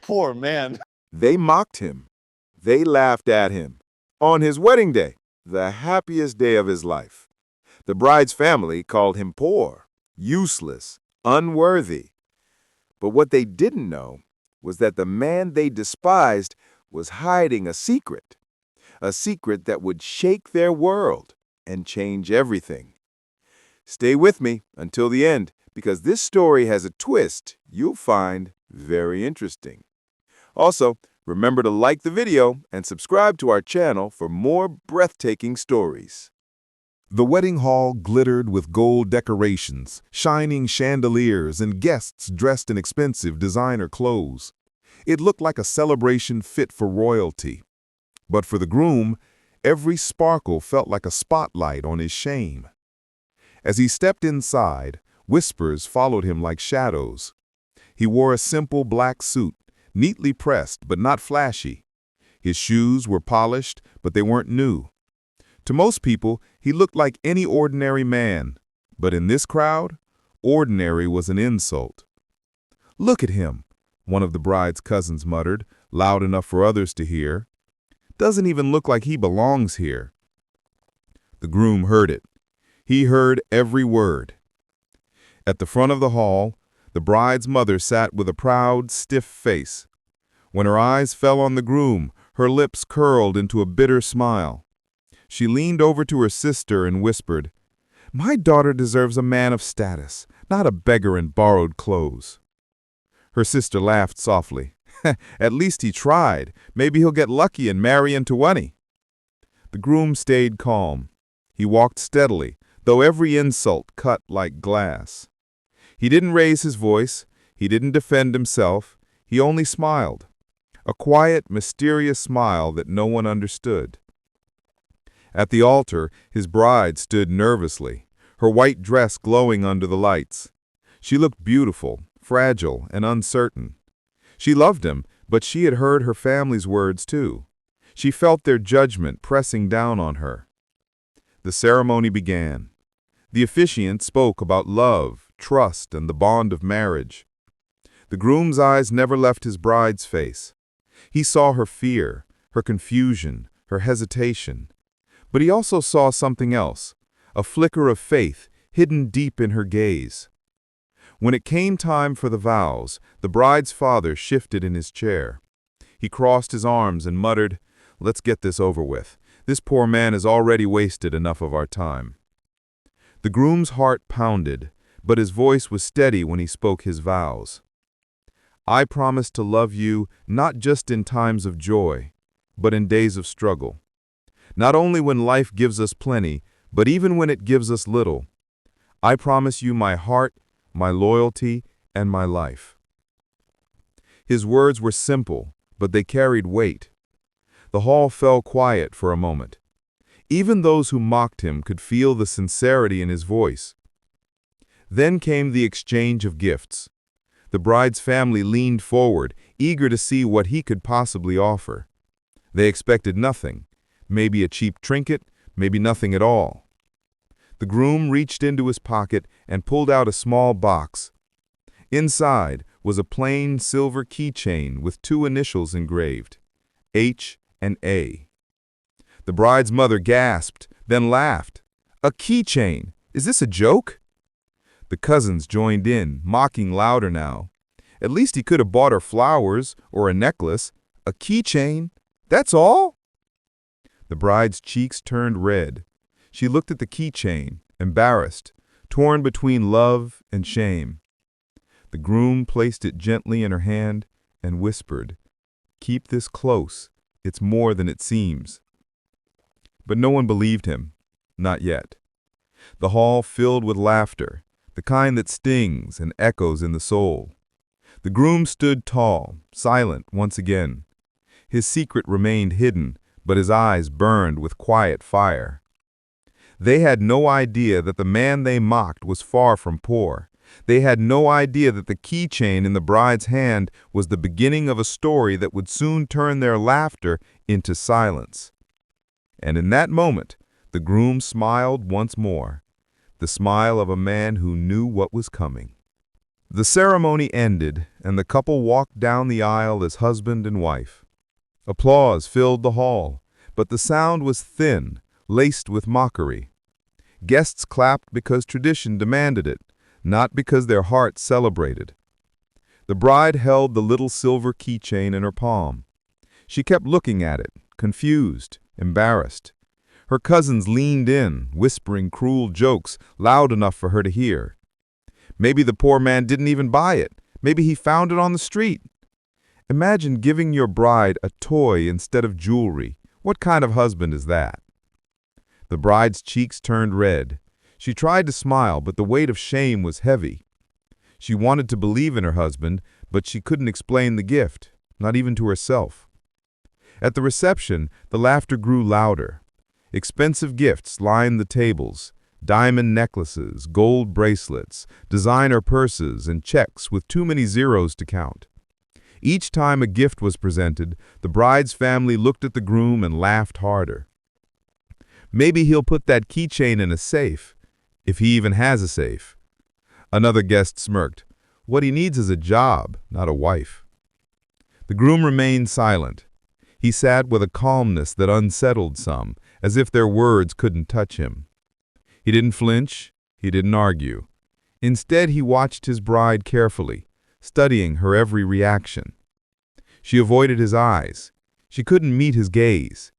Poor man. They mocked him. They laughed at him. On his wedding day, the happiest day of his life, the bride's family called him poor, useless, unworthy. But what they didn't know was that the man they despised was hiding a secret that would shake their world and change everything. Stay with me until the end, because this story has a twist you'll find very interesting. Also, remember to like the video and subscribe to our channel for more breathtaking stories. The wedding hall glittered with gold decorations, shining chandeliers, and guests dressed in expensive designer clothes. It looked like a celebration fit for royalty. But for the groom, every sparkle felt like a spotlight on his shame. As he stepped inside, whispers followed him like shadows. He wore a simple black suit, neatly pressed but not flashy. His shoes were polished, but they weren't new. To most people, he looked like any ordinary man, but in this crowd, ordinary was an insult. "Look at him," one of the bride's cousins muttered, loud enough for others to hear. "Doesn't even look like he belongs here." The groom heard it. He heard every word. At the front of the hall, the bride's mother sat with a proud, stiff face. When her eyes fell on the groom, her lips curled into a bitter smile. She leaned over to her sister and whispered, "My daughter deserves a man of status, not a beggar in borrowed clothes." Her sister laughed softly. "At least he tried. Maybe he'll get lucky and marry into money." The groom stayed calm. He walked steadily, though every insult cut like glass. He didn't raise his voice. He didn't defend himself. He only smiled. A quiet, mysterious smile that no one understood. At the altar, his bride stood nervously, her white dress glowing under the lights. She looked beautiful, fragile, and uncertain. She loved him, but she had heard her family's words too. She felt their judgment pressing down on her. The ceremony began. The officiant spoke about love, trust, and the bond of marriage. The groom's eyes never left his bride's face. He saw her fear, her confusion, her hesitation. But he also saw something else, a flicker of faith hidden deep in her gaze. When it came time for the vows, the bride's father shifted in his chair. He crossed his arms and muttered, "Let's get this over with. This poor man has already wasted enough of our time." The groom's heart pounded, but his voice was steady when he spoke his vows. "I promise to love you not just in times of joy, but in days of struggle. Not only when life gives us plenty, but even when it gives us little. I promise you my heart, my loyalty, and my life." His words were simple, but they carried weight. The hall fell quiet for a moment. Even those who mocked him could feel the sincerity in his voice. Then came the exchange of gifts. The bride's family leaned forward, eager to see what he could possibly offer. They expected nothing. Maybe a cheap trinket, maybe nothing at all. The groom reached into his pocket and pulled out a small box. Inside was a plain silver keychain with two initials engraved, H and A. The bride's mother gasped, then laughed. "A keychain! Is this a joke?" The cousins joined in, mocking louder now. At least he could have bought her flowers or a necklace. A keychain? That's all? The bride's cheeks turned red. She looked at the keychain, embarrassed, torn between love and shame. The groom placed it gently in her hand and whispered, "Keep this close. It's more than it seems." But no one believed him. Not yet. The hall filled with laughter, the kind that stings and echoes in the soul. The groom stood tall, silent once again. His secret remained hidden, but his eyes burned with quiet fire. They had no idea that the man they mocked was far from poor. They had no idea that the keychain in the bride's hand was the beginning of a story that would soon turn their laughter into silence. And in that moment, the groom smiled once more, the smile of a man who knew what was coming. The ceremony ended, and the couple walked down the aisle as husband and wife. Applause filled the hall, but the sound was thin, laced with mockery. Guests clapped because tradition demanded it, not because their hearts celebrated. The bride held the little silver keychain in her palm. She kept looking at it, confused, embarrassed. Her cousins leaned in, whispering cruel jokes loud enough for her to hear. Maybe the poor man didn't even buy it. Maybe he found it on the street. Imagine giving your bride a toy instead of jewelry. What kind of husband is that? The bride's cheeks turned red. She tried to smile, but the weight of shame was heavy. She wanted to believe in her husband, but she couldn't explain the gift, not even to herself. At the reception, the laughter grew louder. Expensive gifts lined the tables, diamond necklaces, gold bracelets, designer purses, and checks with too many zeros to count. Each time a gift was presented, the bride's family looked at the groom and laughed harder. Maybe he'll put that keychain in a safe, if he even has a safe. Another guest smirked. What he needs is a job, not a wife. The groom remained silent. He sat with a calmness that unsettled some, as if their words couldn't touch him. He didn't flinch. He didn't argue. Instead, he watched his bride carefully, studying her every reaction. She avoided his eyes. She couldn't meet his gaze.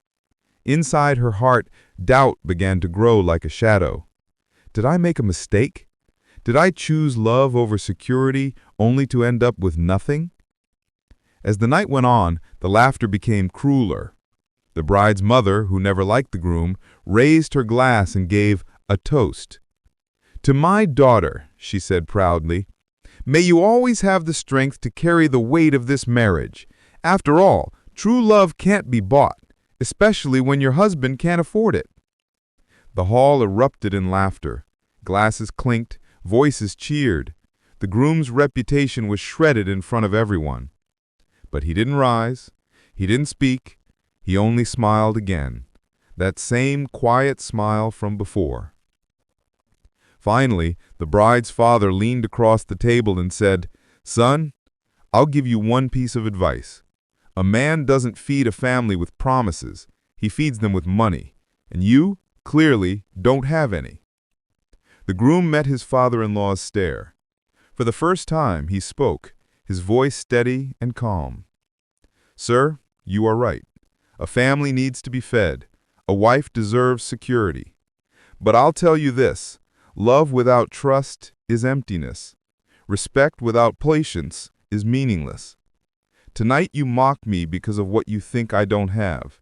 Inside her heart, doubt began to grow like a shadow. Did I make a mistake? Did I choose love over security only to end up with nothing? As the night went on, the laughter became crueler. The bride's mother, who never liked the groom, raised her glass and gave a toast. "To my daughter," she said proudly, "may you always have the strength to carry the weight of this marriage. After all, true love can't be bought, especially when your husband can't afford it." The hall erupted in laughter. Glasses clinked, voices cheered. The groom's reputation was shredded in front of everyone. But he didn't rise. He didn't speak. He only smiled again, that same quiet smile from before. Finally, the bride's father leaned across the table and said, "Son, I'll give you one piece of advice. A man doesn't feed a family with promises. He feeds them with money. And you, clearly, don't have any." The groom met his father-in-law's stare. For the first time, he spoke, his voice steady and calm. "Sir, you are right. A family needs to be fed. A wife deserves security. But I'll tell you this, love without trust is emptiness. Respect without patience is meaningless. Tonight you mock me because of what you think I don't have.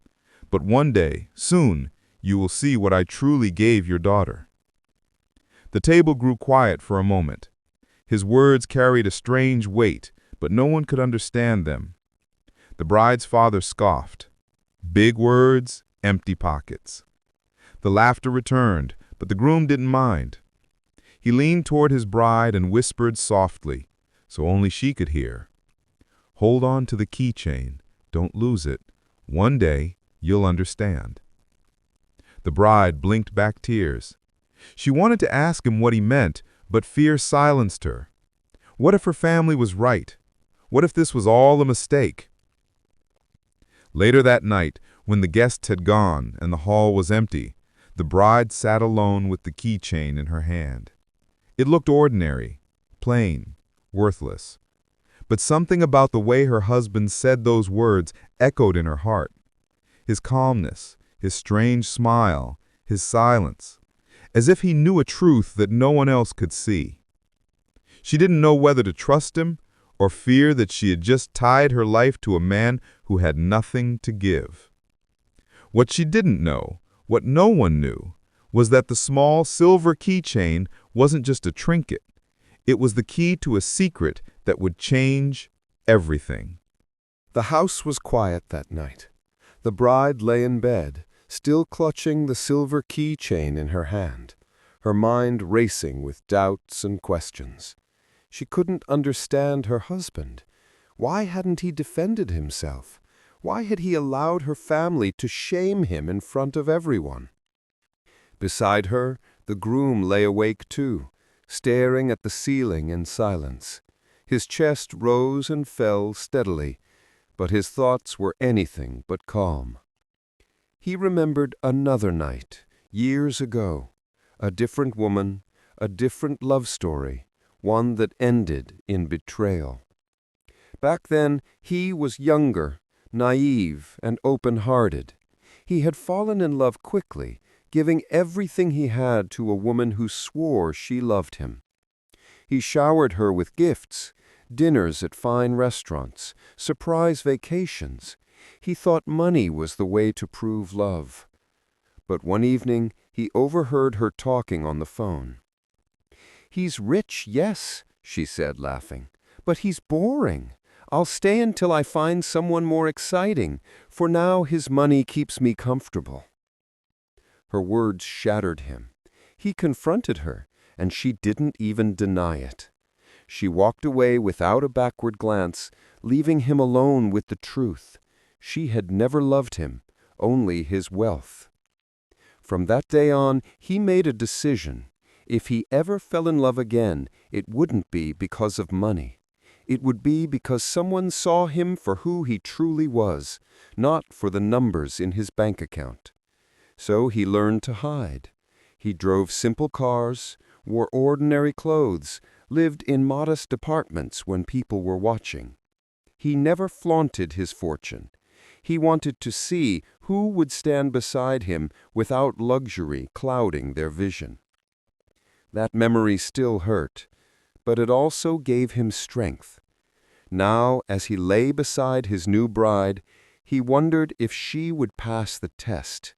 But one day, soon, you will see what I truly gave your daughter." The table grew quiet for a moment. His words carried a strange weight, but no one could understand them. The bride's father scoffed. Big words, empty pockets. The laughter returned, but the groom didn't mind. He leaned toward his bride and whispered softly, so only she could hear. "Hold on to the keychain. Don't lose it. One day, you'll understand." The bride blinked back tears. She wanted to ask him what he meant, but fear silenced her. What if her family was right? What if this was all a mistake? Later that night, when the guests had gone and the hall was empty, the bride sat alone with the keychain in her hand. It looked ordinary, plain, worthless. But something about the way her husband said those words echoed in her heart. His calmness, his strange smile, his silence, as if he knew a truth that no one else could see. She didn't know whether to trust him or fear that she had just tied her life to a man who had nothing to give. What she didn't know, what no one knew, was that the small silver keychain wasn't just a trinket. It was the key to a secret that would change everything. The house was quiet that night. The bride lay in bed, still clutching the silver keychain in her hand, her mind racing with doubts and questions. She couldn't understand her husband. Why hadn't he defended himself? Why had he allowed her family to shame him in front of everyone? Beside her, the groom lay awake too, staring at the ceiling in silence. His chest rose and fell steadily, but his thoughts were anything but calm. He remembered another night, years ago, a different woman, a different love story, one that ended in betrayal. Back then, he was younger, naive, and open-hearted. He had fallen in love quickly, giving everything he had to a woman who swore she loved him. He showered her with gifts, dinners at fine restaurants, surprise vacations. He thought money was the way to prove love. But one evening, he overheard her talking on the phone. "He's rich, yes," she said, laughing, "but he's boring. I'll stay until I find someone more exciting. For now, his money keeps me comfortable." Her words shattered him. He confronted her, and she didn't even deny it. She walked away without a backward glance, leaving him alone with the truth. She had never loved him, only his wealth. From that day on, he made a decision. If he ever fell in love again, it wouldn't be because of money. It would be because someone saw him for who he truly was, not for the numbers in his bank account. So he learned to hide. He drove simple cars, wore ordinary clothes, lived in modest apartments when people were watching. He never flaunted his fortune. He wanted to see who would stand beside him without luxury clouding their vision. That memory still hurt, but it also gave him strength. Now, as he lay beside his new bride, he wondered if she would pass the test.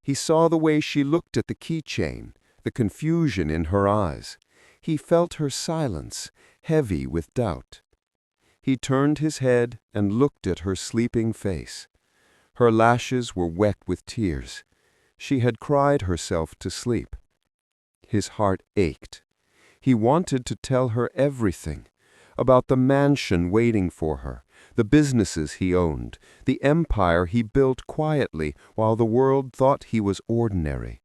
He saw the way she looked at the keychain, the confusion in her eyes. He felt her silence, heavy with doubt. He turned his head and looked at her sleeping face. Her lashes were wet with tears. She had cried herself to sleep. His heart ached. He wanted to tell her everything, about the mansion waiting for her, the businesses he owned, the empire he built quietly while the world thought he was ordinary.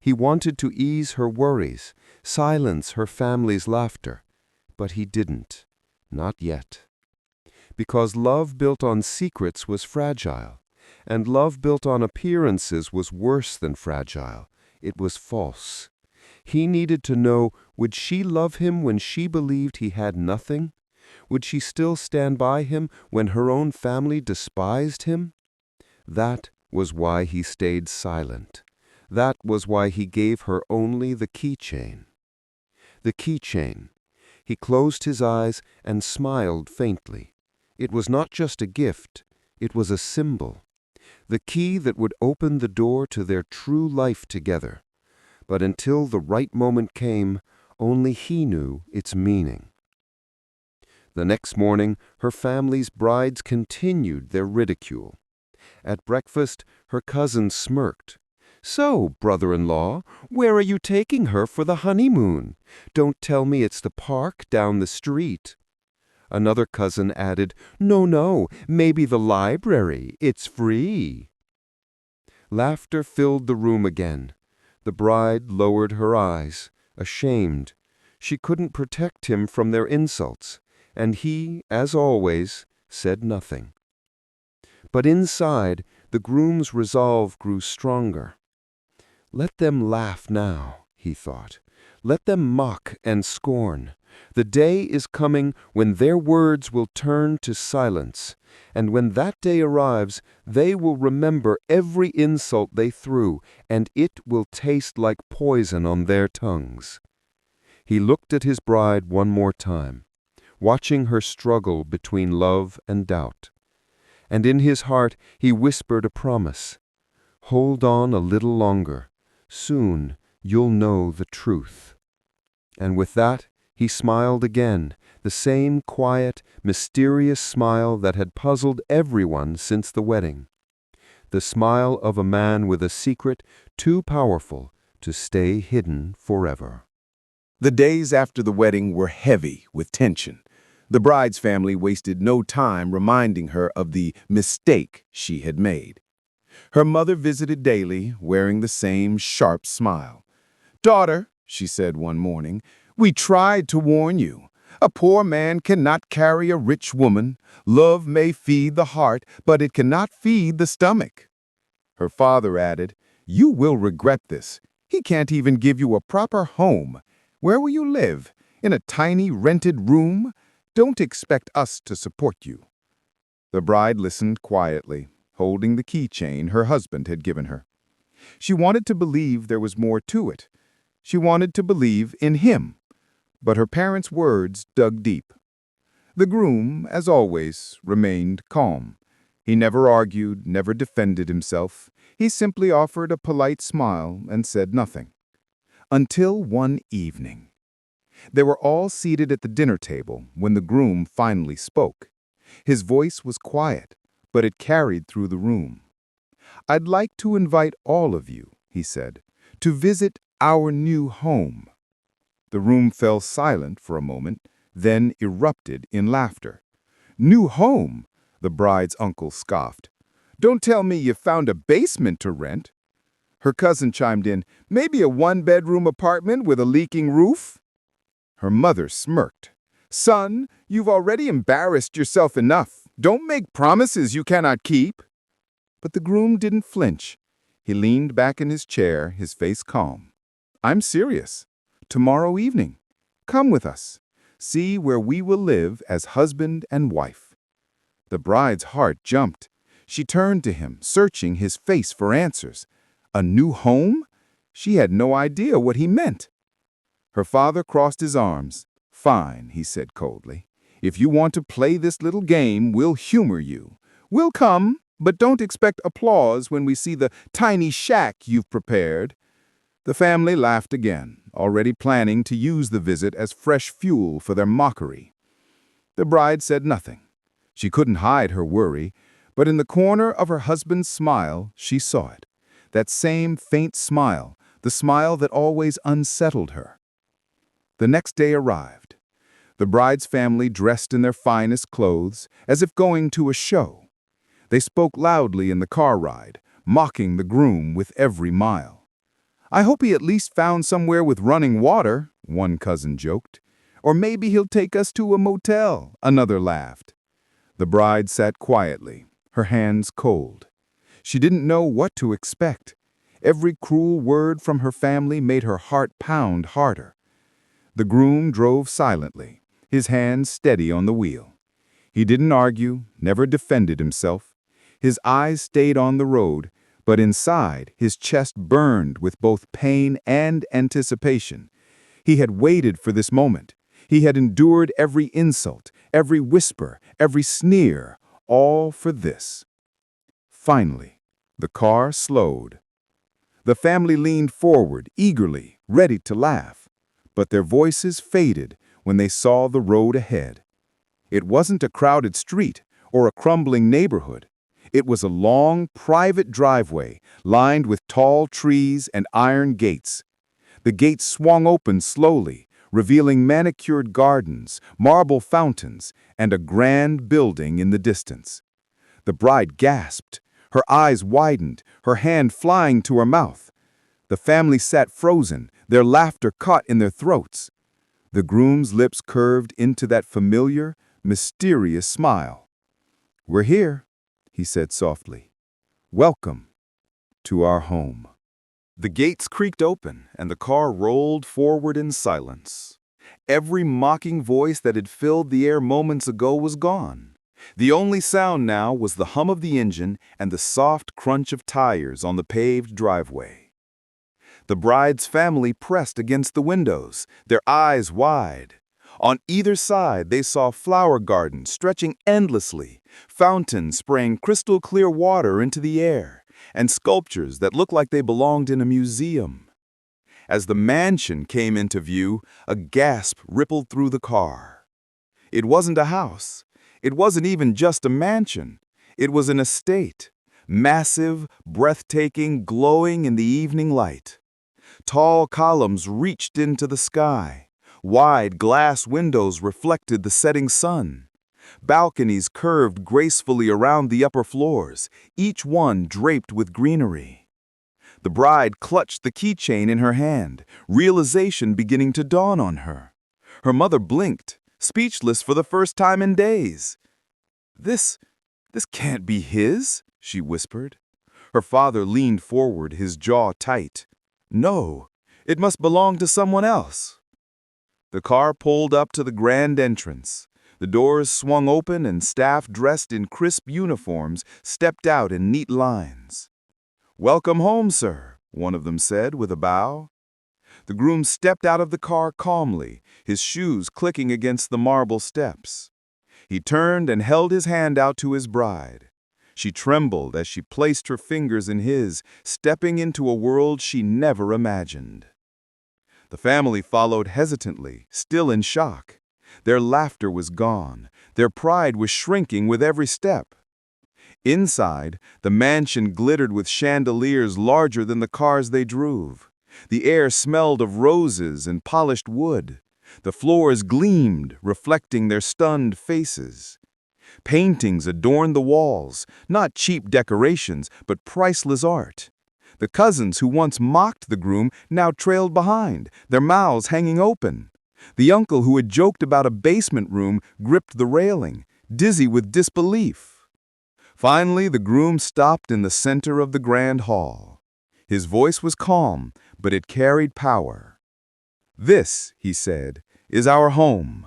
He wanted to ease her worries, silence her family's laughter, but he didn't, not yet. Because love built on secrets was fragile, and love built on appearances was worse than fragile. It was false. He needed to know, would she love him when she believed he had nothing? Would she still stand by him when her own family despised him? That was why he stayed silent. That was why he gave her only the keychain. The keychain. He closed his eyes and smiled faintly. It was not just a gift, it was a symbol. The key that would open the door to their true life together. But until the right moment came, only he knew its meaning. The next morning, her family's brides continued their ridicule. At breakfast, her cousin smirked. "So, brother-in-law, where are you taking her for the honeymoon? Don't tell me it's the park down the street." Another cousin added, No, maybe the library. It's free." Laughter filled the room again. The bride lowered her eyes, ashamed. She couldn't protect him from their insults, and he, as always, said nothing. But inside, the groom's resolve grew stronger. Let them laugh now, he thought. Let them mock and scorn. The day is coming when their words will turn to silence, and when that day arrives, they will remember every insult they threw, and it will taste like poison on their tongues. He looked at his bride one more time, watching her struggle between love and doubt. And in his heart he whispered a promise. "Hold on a little longer. Soon you'll know the truth." And with that, he smiled again, the same quiet, mysterious smile that had puzzled everyone since the wedding. The smile of a man with a secret too powerful to stay hidden forever. The days after the wedding were heavy with tension. The bride's family wasted no time reminding her of the mistake she had made. Her mother visited daily, wearing the same sharp smile. "Daughter," she said one morning, "we tried to warn you. A poor man cannot carry a rich woman. Love may feed the heart, but it cannot feed the stomach." Her father added, "You will regret this. He can't even give you a proper home. Where will you live? In a tiny rented room? Don't expect us to support you." The bride listened quietly, holding the keychain her husband had given her. She wanted to believe there was more to it. She wanted to believe in him. But her parents' words dug deep. The groom, as always, remained calm. He never argued, never defended himself. He simply offered a polite smile and said nothing. Until one evening. They were all seated at the dinner table when the groom finally spoke. His voice was quiet, but it carried through the room. "I'd like to invite all of you," he said, "to visit our new home." The room fell silent for a moment, then erupted in laughter. "New home?" the bride's uncle scoffed. "Don't tell me you found a basement to rent." Her cousin chimed in, "Maybe a one-bedroom apartment with a leaking roof?" Her mother smirked. "Son, you've already embarrassed yourself enough. Don't make promises you cannot keep." But the groom didn't flinch. He leaned back in his chair, his face calm. "I'm serious. Tomorrow evening. Come with us. See where we will live as husband and wife." The bride's heart jumped. She turned to him, searching his face for answers. A new home? She had no idea what he meant. Her father crossed his arms. "Fine," he said coldly. "If you want to play this little game, we'll humor you. We'll come, but don't expect applause when we see the tiny shack you've prepared." The family laughed again, already planning to use the visit as fresh fuel for their mockery. The bride said nothing. She couldn't hide her worry, but in the corner of her husband's smile, she saw it. That same faint smile, the smile that always unsettled her. The next day arrived. The bride's family dressed in their finest clothes, as if going to a show. They spoke loudly in the car ride, mocking the groom with every mile. "I hope he at least found somewhere with running water," one cousin joked. "Or maybe he'll take us to a motel," another laughed. The bride sat quietly, her hands cold. She didn't know what to expect. Every cruel word from her family made her heart pound harder. The groom drove silently, his hands steady on the wheel. He didn't argue, never defended himself. His eyes stayed on the road, but inside, his chest burned with both pain and anticipation. He had waited for this moment. He had endured every insult, every whisper, every sneer, all for this. Finally, the car slowed. The family leaned forward, eagerly, ready to laugh. But their voices faded when they saw the road ahead. It wasn't a crowded street or a crumbling neighborhood. It was a long, private driveway lined with tall trees and iron gates. The gates swung open slowly, revealing manicured gardens, marble fountains, and a grand building in the distance. The bride gasped. Her eyes widened, her hand flying to her mouth. The family sat frozen, their laughter caught in their throats. The groom's lips curved into that familiar, mysterious smile. "We're here," he said softly. "Welcome to our home." The gates creaked open, and the car rolled forward in silence. Every mocking voice that had filled the air moments ago was gone. The only sound now was the hum of the engine and the soft crunch of tires on the paved driveway. The bride's family pressed against the windows, their eyes wide. On either side, they saw flower gardens stretching endlessly, fountains spraying crystal-clear water into the air, and sculptures that looked like they belonged in a museum. As the mansion came into view, a gasp rippled through the car. It wasn't a house. It wasn't even just a mansion. It was an estate, massive, breathtaking, glowing in the evening light. Tall columns reached into the sky. Wide glass windows reflected the setting sun. Balconies curved gracefully around the upper floors, each one draped with greenery. The bride clutched the keychain in her hand, realization beginning to dawn on her. Her mother blinked, speechless for the first time in days. This can't be his," she whispered. Her father leaned forward, his jaw tight. "No, it must belong to someone else." The car pulled up to the grand entrance. The doors swung open and staff dressed in crisp uniforms stepped out in neat lines. "Welcome home, sir," one of them said with a bow. The groom stepped out of the car calmly, his shoes clicking against the marble steps. He turned and held his hand out to his bride. She trembled as she placed her fingers in his, stepping into a world she never imagined. The family followed hesitantly, still in shock. Their laughter was gone. Their pride was shrinking with every step. Inside, the mansion glittered with chandeliers larger than the cars they drove. The air smelled of roses and polished wood. The floors gleamed, reflecting their stunned faces. Paintings adorned the walls, not cheap decorations, but priceless art. The cousins who once mocked the groom now trailed behind, their mouths hanging open. The uncle who had joked about a basement room gripped the railing, dizzy with disbelief. Finally, the groom stopped in the center of the grand hall. His voice was calm, but it carried power. "This," he said, "is our home."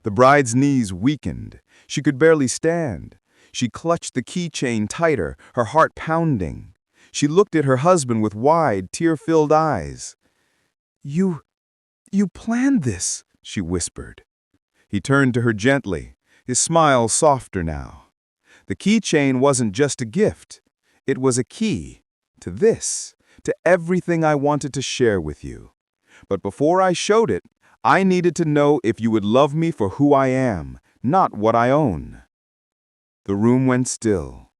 The bride's knees weakened. She could barely stand. She clutched the keychain tighter, her heart pounding. She looked at her husband with wide, tear-filled eyes. You planned this," she whispered. He turned to her gently, his smile softer now. The keychain wasn't just a gift. It was a key to this, to everything I wanted to share with you. But before I showed it, I needed to know if you would love me for who I am, not what I own. The room went still.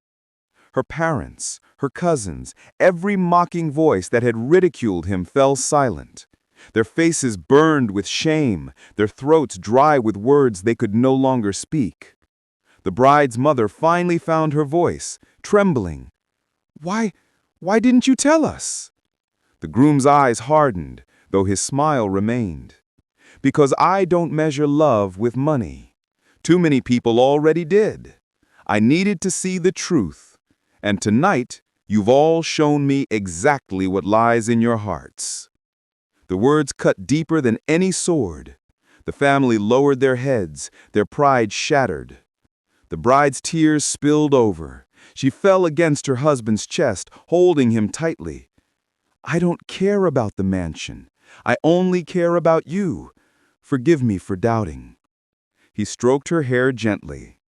Her parents, her cousins, every mocking voice that had ridiculed him fell silent. Their faces burned with shame, their throats dry with words they could no longer speak. The bride's mother finally found her voice, trembling. Why didn't you tell us?" The groom's eyes hardened, though his smile remained. "Because I don't measure love with money. Too many people already did. I needed to see the truth. And tonight, you've all shown me exactly what lies in your hearts." The words cut deeper than any sword. The family lowered their heads, their pride shattered. The bride's tears spilled over. She fell against her husband's chest, holding him tightly. "I don't care about the mansion. I only care about you. Forgive me for doubting." He stroked her hair gently.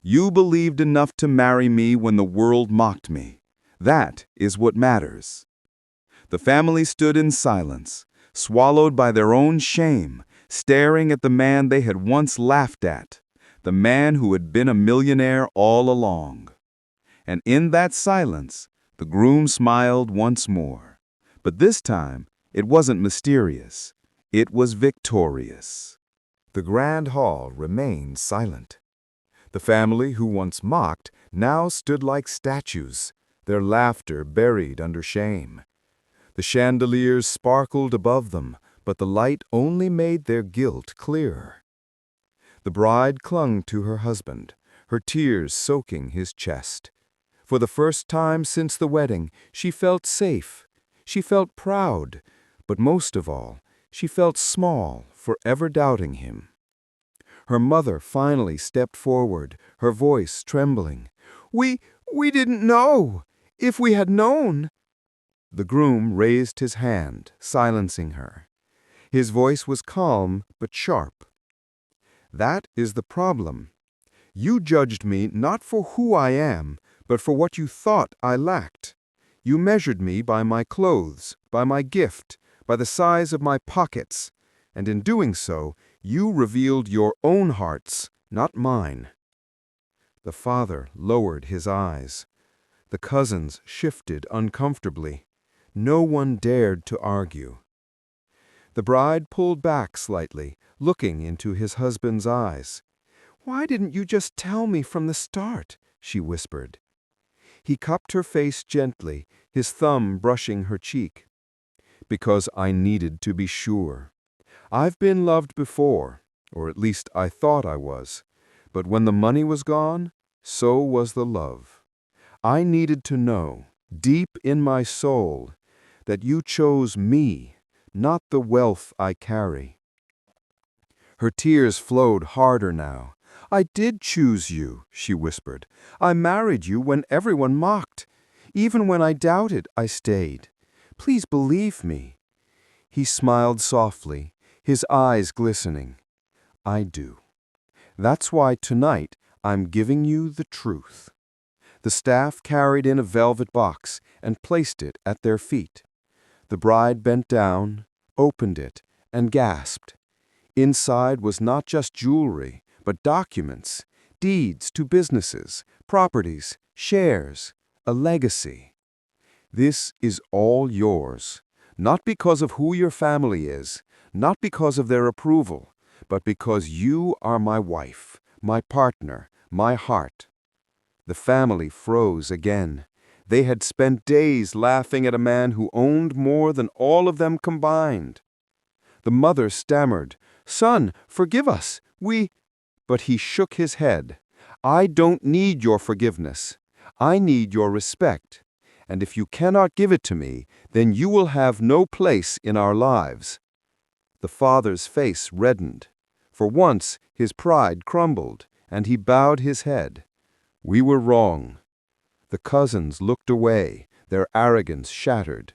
"You believed enough to marry me when the world mocked me. That is what matters." The family stood in silence, swallowed by their own shame, staring at the man they had once laughed at, the man who had been a millionaire all along. And in that silence, the groom smiled once more. But this time, it wasn't mysterious. It was victorious. The grand hall remained silent. The family who once mocked now stood like statues, their laughter buried under shame. The chandeliers sparkled above them, but the light only made their guilt clearer. The bride clung to her husband, her tears soaking his chest. For the first time since the wedding, she felt safe. She felt proud, but most of all, she felt small for ever doubting him. Her mother finally stepped forward, her voice trembling. We didn't know. If we had known." The groom raised his hand, silencing her. His voice was calm but sharp. "That is the problem. You judged me not for who I am, but for what you thought I lacked. You measured me by my clothes, by my gift, by the size of my pockets, and in doing so, you revealed your own hearts, not mine." The father lowered his eyes. The cousins shifted uncomfortably. No one dared to argue. The bride pulled back slightly, looking into his husband's eyes. "Why didn't you just tell me from the start?" she whispered. He cupped her face gently, his thumb brushing her cheek. "Because I needed to be sure. I've been loved before, Or at least I thought I was. But when the money was gone, so was the love. I needed to know, deep in my soul, that you chose me, not the wealth I carry. Her tears flowed harder now. I did choose you, she whispered. I married you when everyone mocked. Even when I doubted, I stayed. Please believe me. He smiled softly, his eyes glistening. I do. That's why tonight I'm giving you the truth. The staff carried in a velvet box and placed it at their feet. The bride bent down, opened it, and gasped. Inside was not just jewelry, but documents, deeds to businesses, properties, shares, a legacy. This is all yours, not because of who your family is, not because of their approval, but because you are my wife, my partner, my heart. The family froze again. They had spent days laughing at a man who owned more than all of them combined. The mother stammered, "Son, forgive us, we—" But he shook his head. "I don't need your forgiveness. I need your respect. And if you cannot give it to me, then you will have no place in our lives." The father's face reddened. For once, his pride crumbled, and he bowed his head. We were wrong. The cousins looked away, their arrogance shattered.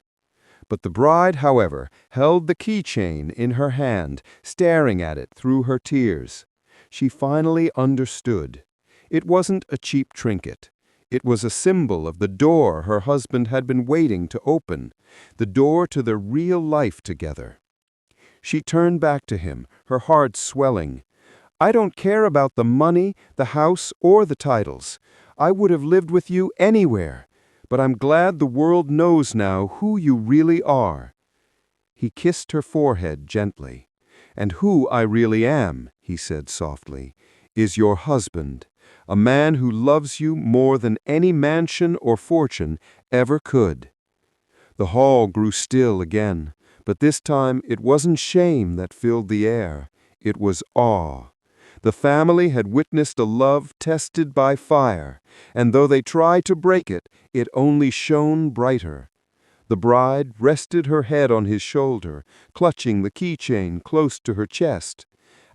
But the bride, however, held the keychain in her hand, staring at it through her tears. She finally understood. It wasn't a cheap trinket. It was a symbol of the door her husband had been waiting to open, the door to their real life together. She turned back to him, her heart swelling. "I don't care about the money, the house, or the titles. I would have lived with you anywhere, but I'm glad the world knows now who you really are." He kissed her forehead gently. "And who I really am," he said softly, "is your husband, a man who loves you more than any mansion or fortune ever could." The hall grew still again, but this time it wasn't shame that filled the air. It was awe. The family had witnessed a love tested by fire, and though they tried to break it, it only shone brighter. The bride rested her head on his shoulder, clutching the keychain close to her chest.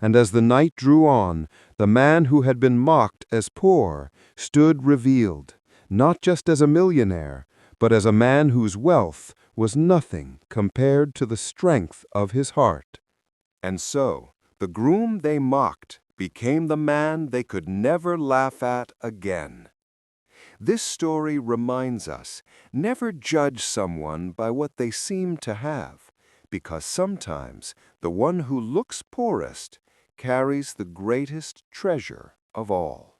And as the night drew on, the man who had been mocked as poor stood revealed, not just as a millionaire, but as a man whose wealth was nothing compared to the strength of his heart. And so, the groom they mocked became the man they could never laugh at again. This story reminds us, never judge someone by what they seem to have, because sometimes the one who looks poorest carries the greatest treasure of all.